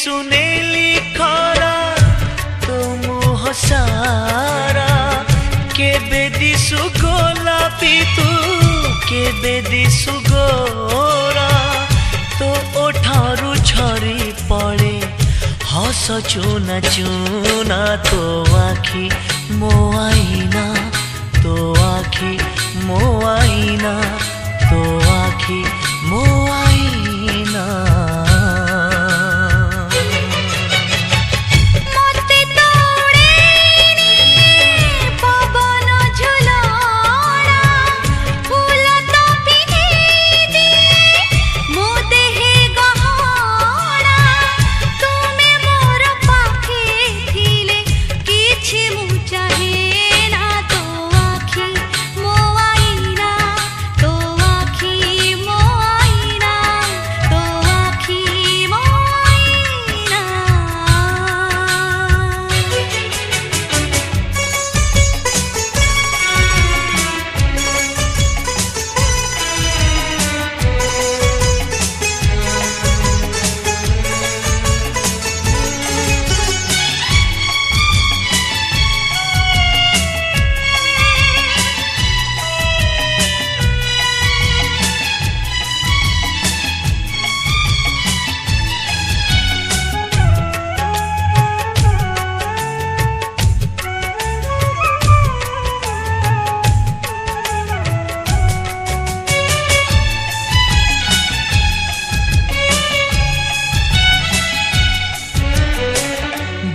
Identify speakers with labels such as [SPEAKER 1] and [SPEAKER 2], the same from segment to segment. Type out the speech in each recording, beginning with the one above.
[SPEAKER 1] सुनेली खरा तो मुह सारा केबे दिसु गोलापी तू केबे दिसु गोरा तो ओठारू झरी पड़े हस चुना चुना तो आखी मो आईना तो आखी मो आईना तो आखी मो आईना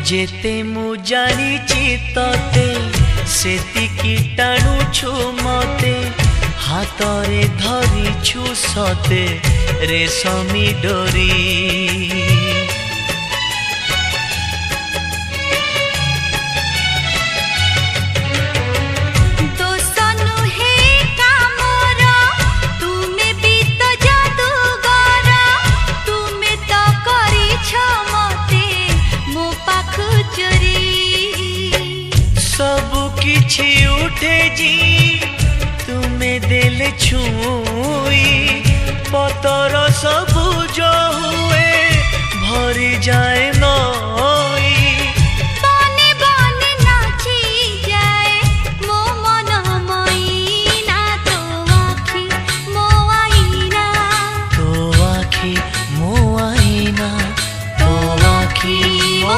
[SPEAKER 1] जेते मु जानिची तते सेतिकी टाणुछु मते हातरे धरिछु सते रेशमी डोरी किछि उठे जी तुम्हें देले छुई पतर सबुज हुए भरी जाए नई
[SPEAKER 2] बने बने नाची जाए मो मन मैना तो आखी मो आईना
[SPEAKER 1] तो आखी मो आईना तो आखी मो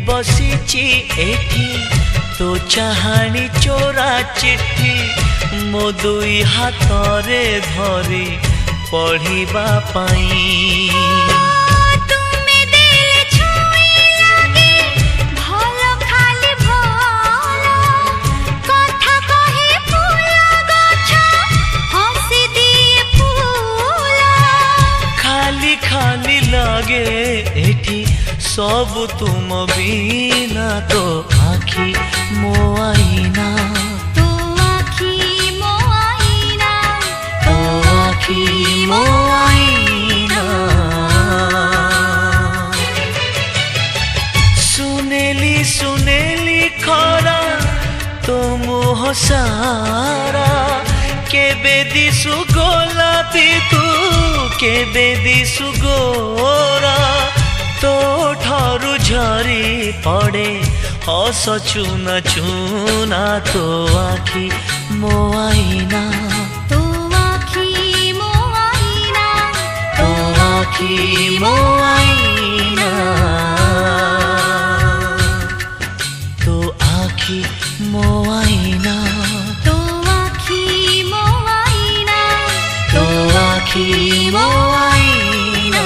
[SPEAKER 1] बसीची एठी तो चाहानी चोरा चिट्ठी मो दुई हाथरे धरी पढ़िबा पाई खाली लगे एठी सब तुम बिना तो आखी मो आईना
[SPEAKER 2] तो आखी मो आईना
[SPEAKER 1] तो आखी मो आईना सुनेली सुनेली खरा तो मुह सारा केबे दिसु गोलापी तू केबे दिसु गोरा तो ठारू झरी पड़े हस चुना चुना तो आखी मो आईना
[SPEAKER 2] तो आखी मो आईना
[SPEAKER 1] तो आखी मो आईना। आखी मो आईना।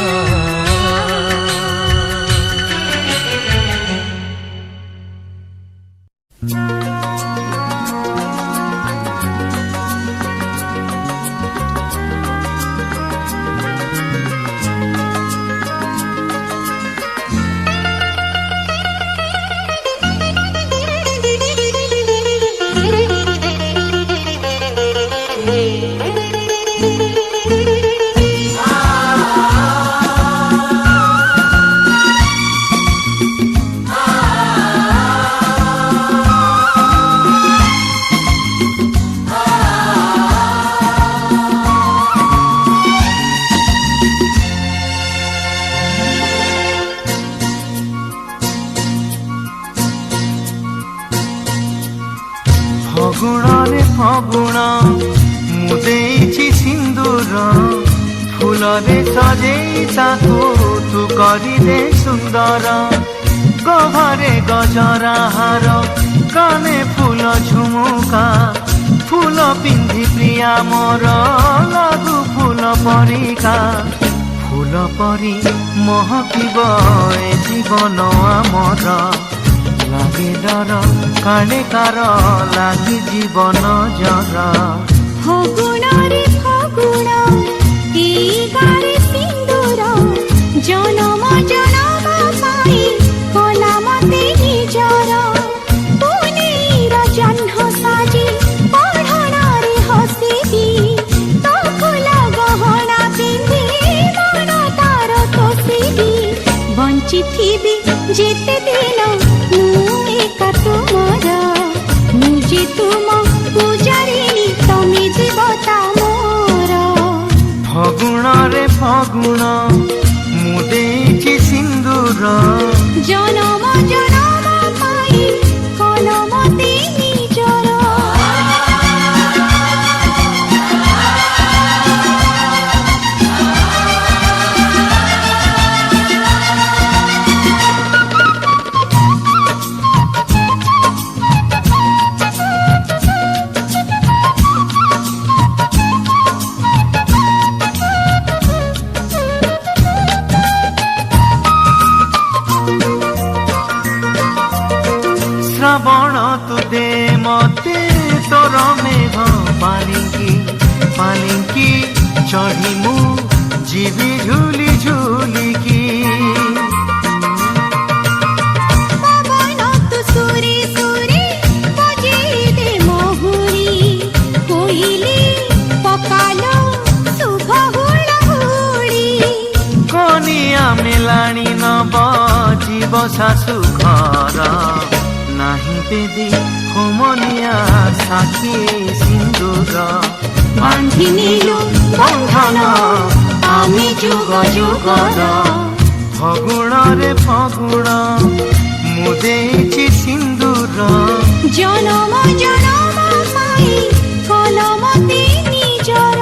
[SPEAKER 3] ଫଗୁଣରେ ଫଗୁଣ ମୁଁ ଦେଇଛି ସିନ୍ଦୁର, ଫୁଲରେ ସଜେଇ ତାକୁ ତୁ କରିଦେ ସୁନ୍ଦର। ଗହରେ ଗଜରା ହାର, କାନେ ଫୁଲ ଝୁମୁକା, ଫୁଲ ପିନ୍ଧି ପ୍ରିୟା ମୋର ଲାଗୁ ଫୁଲ ପରିକା। ଫୁଲ ପରି ମହକିବ ଏ ଜୀବନ ଆମର, লাগে ডর কানে কার লাগি জীবন জর।
[SPEAKER 2] ফগুণরে ফগুণ এই গারে সিন্দুর, জনম জনম পাই কলা মতে নিজর। পুনেইর জহ্ন সাজি পঢ়ণরে হসিবি, তো ফুল গহনা পিন্ধি মন তার তোষিবি। বঞ্চিথিবি যেতে দিন মু একা তুমর, মু যে তুম পূজারিণী তুমি দেবতা মোর।
[SPEAKER 3] ফগুণরে ফগুণ ମୁଁ ଦେଇଛି ସିନ୍ଦୁର,
[SPEAKER 2] জনম জনম পাই কলমতে নিজর।
[SPEAKER 3] ଶ୍ରାବଣ ତୁ ଦେ ମତେ ତୋର ମେଘ ପାଲିଙ୍କି ପାଲିଙ୍କି, ଚଢ଼ି ମୁଁ ଯିବି ଝୁଲି ଝୁଲିକି।
[SPEAKER 2] পবন তু সুরে সুরে বজেই দে মহুরি, কোইলি পকালো শুভ হুড়হুড়ি।
[SPEAKER 3] কনিয়া মেলাণী নব জীব শাশু ঘর, ନାହିଁ বেদি হোমনিয়া সাক্ষী সিন্দুর।
[SPEAKER 2] বান্ধি নিলু বন্ধন আমি যুগ যুগর।
[SPEAKER 3] ফগুণরে ফগুণ ମୁଁ ଦେଇଛି ସିନ୍ଦୁର,
[SPEAKER 2] জনম জনম পাই কলমতে নিজর।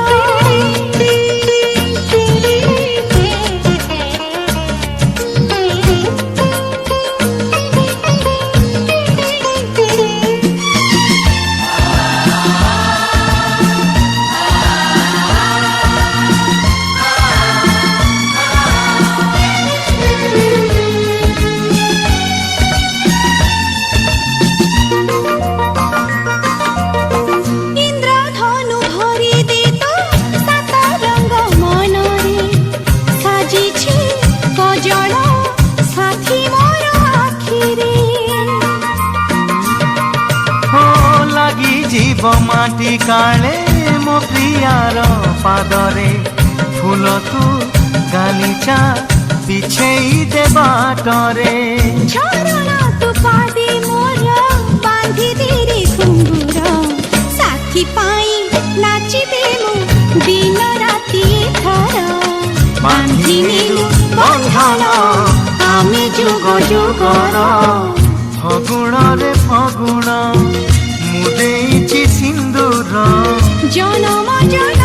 [SPEAKER 2] ইন্দ্রধনু ভরি দে তো সাত রঙ মনরে, সাজিছে কজল সাথী মোর আখিরে।
[SPEAKER 3] ও লাগি জীব মাটি কাଳେ ମୋ ପ୍ରିୟାର ପାଦରେ, ଫୁଲ ତୁ ଗାଲିଚା ବିଛେଇ ଦେ ବାଟରେ।
[SPEAKER 2] ঝরনা তু পাদে মোর বাঁধি দে রে ঘুঙ্গুর, সাথী পাই নাচিবে মু দিন রাতি থর। বাঁধি নিলু বন্ধন আমি যুগ যুগর।
[SPEAKER 3] ଫଗୁଣରେ ଫଗୁଣ ମୁଁ ଦେଇଛି ସିନ୍ଦୁର,
[SPEAKER 2] জনম জনম